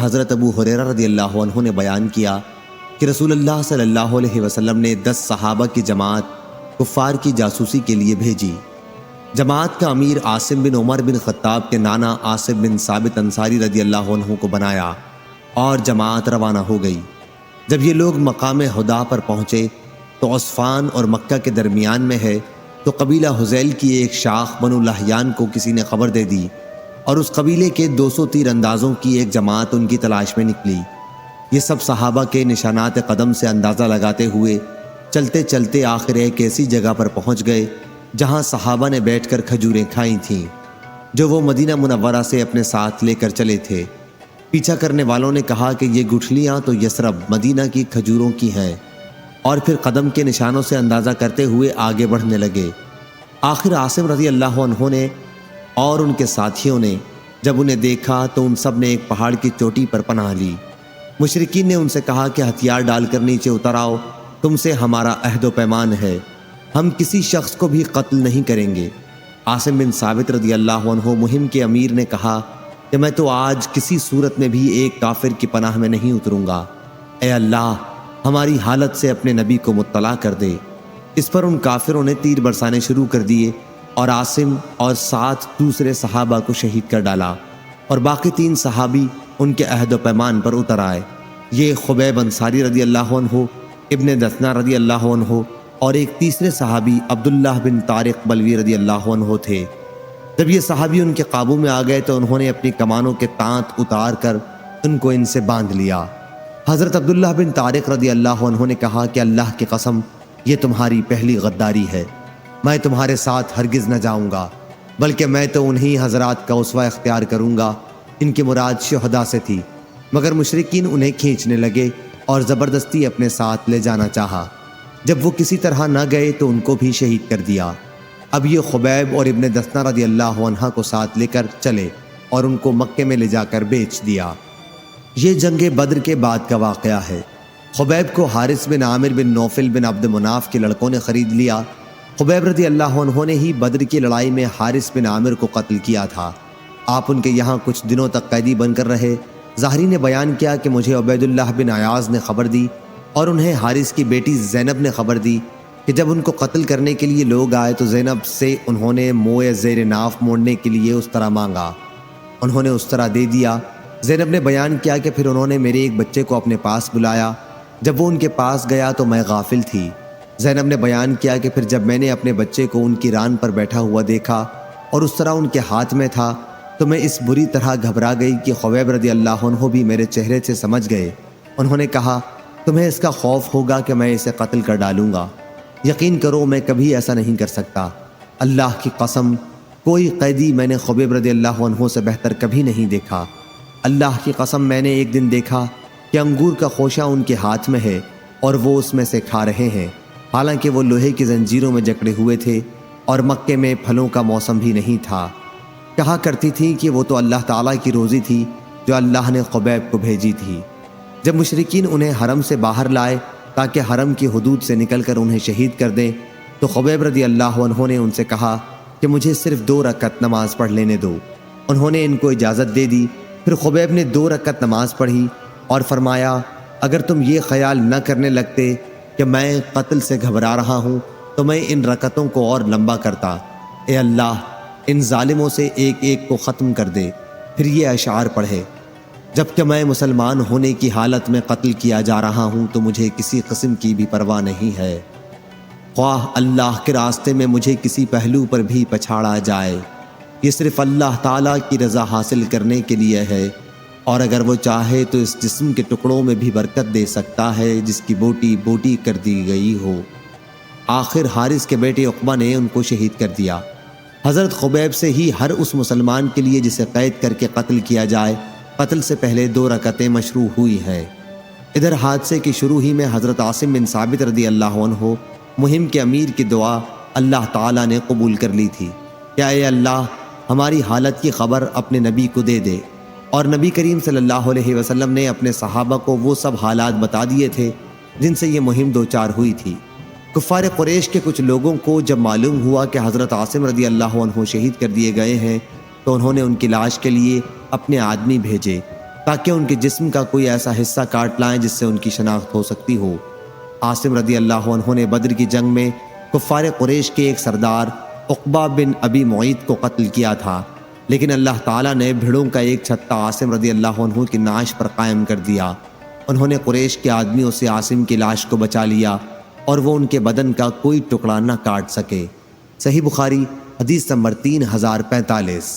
حضرت ابو ہریرہ رضی اللہ عنہ نے بیان کیا کہ رسول اللہ صلی اللہ علیہ وسلم نے 10 صحابہ کی جماعت کفار کی جاسوسی کے لیے بھیجی۔ جماعت کا امیر عاصم بن عمر بن خطاب کے نانا عاصم بن ثابت انصاری رضی اللہ عنہ کو بنایا اور جماعت روانہ ہو گئی۔ جب یہ لوگ مقام ہدا پر پہنچے تو عصفان اور مکہ کے درمیان میں ہے، تو قبیلہ حذیل کی ایک شاخ بنو لحیان کو کسی نے خبر دے دی اور اس قبیلے کے 200 تیر اندازوں کی ایک جماعت ان کی تلاش میں نکلی۔ یہ سب صحابہ کے نشانات قدم سے اندازہ لگاتے ہوئے چلتے چلتے آخر ایک ایسی جگہ پر پہنچ گئے جہاں صحابہ نے بیٹھ کر کھجوریں کھائی تھیں جو وہ مدینہ منورہ سے اپنے ساتھ لے کر چلے تھے۔ پیچھا کرنے والوں نے کہا کہ یہ گٹھلیاں تو یثرب مدینہ کی کھجوروں کی ہیں، اور پھر قدم کے نشانوں سے اندازہ کرتے ہوئے آگے بڑھنے لگے۔ آخر عاصم رضی اللہ عنہ نے اور ان کے ساتھیوں نے جب انہیں دیکھا تو ان سب نے ایک پہاڑ کی چوٹی پر پناہ لی۔ مشرکین نے ان سے کہا کہ ہتھیار ڈال کر نیچے اتر آؤ، تم سے ہمارا عہد و پیمان ہے، ہم کسی شخص کو بھی قتل نہیں کریں گے۔ عاصم بن ثابت رضی اللہ عنہ مہم کے امیر نے کہا کہ میں تو آج کسی صورت میں بھی ایک کافر کی پناہ میں نہیں اتروں گا، اے اللہ ہماری حالت سے اپنے نبی کو مطلع کر دے۔ اس پر ان کافروں نے تیر برسانے شروع کر دیے اور عاصم اور 7 دوسرے صحابہ کو شہید کر ڈالا، اور باقی 3 صحابی ان کے عہد و پیمان پر اتر آئے۔ یہ خبیب انصاری رضی اللہ عنہ، ابن دثنہ رضی اللہ عنہ اور ایک تیسرے صحابی عبداللہ بن طارق بلوی رضی اللہ عنہ تھے۔ جب یہ صحابی ان کے قابو میں آ گئے تو انہوں نے اپنی کمانوں کے تانت اتار کر ان کو ان سے باندھ لیا۔ حضرت عبداللہ بن طارق رضی اللہ عنہ نے کہا کہ اللہ کی قسم یہ تمہاری پہلی غداری ہے، میں تمہارے ساتھ ہرگز نہ جاؤں گا، بلکہ میں تو انہی حضرات کا اسوہ اختیار کروں گا۔ ان کی مراد شہداء سے تھی، مگر مشرکین انہیں کھینچنے لگے اور زبردستی اپنے ساتھ لے جانا چاہا۔ جب وہ کسی طرح نہ گئے تو ان کو بھی شہید کر دیا۔ اب یہ خبیب اور ابن دثنہ رضی اللہ عنہ کو ساتھ لے کر چلے اور ان کو مکے میں لے جا کر بیچ دیا۔ یہ جنگ بدر کے بعد کا واقعہ ہے۔ خبیب کو حارث بن عامر بن نوفل بن عبد مناف کے لڑکوں نے خرید لیا۔ خبیب رضی اللہ عنہ نے ہی بدر کی لڑائی میں حارث بن عامر کو قتل کیا تھا۔ آپ ان کے یہاں کچھ دنوں تک قیدی بن کر رہے۔ ظاہری نے بیان کیا کہ مجھے عبید اللہ بن عیاض نے خبر دی اور انہیں حارث کی بیٹی زینب نے خبر دی کہ جب ان کو قتل کرنے کے لیے لوگ آئے تو زینب سے انہوں نے موئے زیر ناف موڑنے کے لیے اس طرح مانگا، انہوں نے اس طرح دے دیا۔ زینب نے بیان کیا کہ پھر انہوں نے میرے ایک بچے کو اپنے پاس بلایا، جب وہ ان کے پاس گیا تو میں غافل تھی۔ زینب نے بیان کیا کہ پھر جب میں نے اپنے بچے کو ان کی ران پر بیٹھا ہوا دیکھا اور اس طرح ان کے ہاتھ میں تھا تو میں اس بری طرح گھبرا گئی کہ خبیب رضی اللہ عنہ بھی میرے چہرے سے سمجھ گئے۔ انہوں نے کہا تمہیں اس کا خوف ہوگا کہ میں اسے قتل کر ڈالوں گا، یقین کرو میں کبھی ایسا نہیں کر سکتا۔ اللہ کی قسم کوئی قیدی میں نے خبیب رضی اللہ عنہ سے بہتر کبھی نہیں دیکھا۔ اللہ کی قسم میں نے ایک دن دیکھا کہ انگور کا خوشہ ان کے ہاتھ میں ہے اور وہ اس میں سے کھا رہے ہیں، حالانکہ وہ لوہے کی زنجیروں میں جکڑے ہوئے تھے اور مکے میں پھلوں کا موسم بھی نہیں تھا۔ کہا کرتی تھی کہ وہ تو اللہ تعالیٰ کی روزی تھی جو اللہ نے خبیب کو بھیجی تھی۔ جب مشرکین انہیں حرم سے باہر لائے تاکہ حرم کی حدود سے نکل کر انہیں شہید کر دیں تو خبیب رضی اللہ عنہ نے ان سے کہا کہ مجھے صرف 2 رکعت نماز پڑھ لینے دو۔ انہوں نے ان کو اجازت دے دی۔ پھر خبیب نے 2 رکعت نماز پڑھی اور فرمایا اگر تم یہ خیال نہ کرنے لگتے کہ میں قتل سے گھبرا رہا ہوں تو میں ان رکعتوں کو اور لمبا کرتا۔ اے اللہ ان ظالموں سے ایک ایک کو ختم کر دے۔ پھر یہ اشعار پڑھے جبکہ میں مسلمان ہونے کی حالت میں قتل کیا جا رہا ہوں تو مجھے کسی قسم کی بھی پرواہ نہیں ہے، خواہ اللہ کے راستے میں مجھے کسی پہلو پر بھی پچھاڑا جائے، یہ صرف اللہ تعالیٰ کی رضا حاصل کرنے کے لیے ہے، اور اگر وہ چاہے تو اس جسم کے ٹکڑوں میں بھی برکت دے سکتا ہے جس کی بوٹی بوٹی کر دی گئی ہو۔ آخر حارث کے بیٹے عقبہ نے ان کو شہید کر دیا۔ حضرت خبیب سے ہی ہر اس مسلمان کے لیے جسے قید کر کے قتل کیا جائے قتل سے پہلے 2 رکعتیں مشروع ہوئی ہیں۔ ادھر حادثے کی شروع ہی میں حضرت عاصم بن ثابت رضی اللہ عنہ مہم کے امیر کی دعا اللہ تعالیٰ نے قبول کر لی تھی، کیا اے اللہ ہماری حالت کی خبر اپنے نبی کو دے دے، اور نبی کریم صلی اللہ علیہ وسلم نے اپنے صحابہ کو وہ سب حالات بتا دیے تھے جن سے یہ مہم دوچار ہوئی تھی۔ کفار قریش کے کچھ لوگوں کو جب معلوم ہوا کہ حضرت عاصم رضی اللہ عنہ شہید کر دیے گئے ہیں تو انہوں نے ان کی لاش کے لیے اپنے آدمی بھیجے تاکہ ان کے جسم کا کوئی ایسا حصہ کاٹ لائیں جس سے ان کی شناخت ہو سکتی ہو۔ عاصم رضی اللہ عنہ نے بدر کی جنگ میں کفار قریش کے ایک سردار عقبہ بن ابی معیط کو قتل کیا تھا، لیکن اللہ تعالیٰ نے بھیڑوں کا ایک چھتا عاصم رضی اللہ عنہ کی نعش پر قائم کر دیا۔ انہوں نے قریش کے آدمیوں سے عاصم کی لاش کو بچا لیا اور وہ ان کے بدن کا کوئی ٹکڑا نہ کاٹ سکے۔ صحیح بخاری حدیث نمبر 3045۔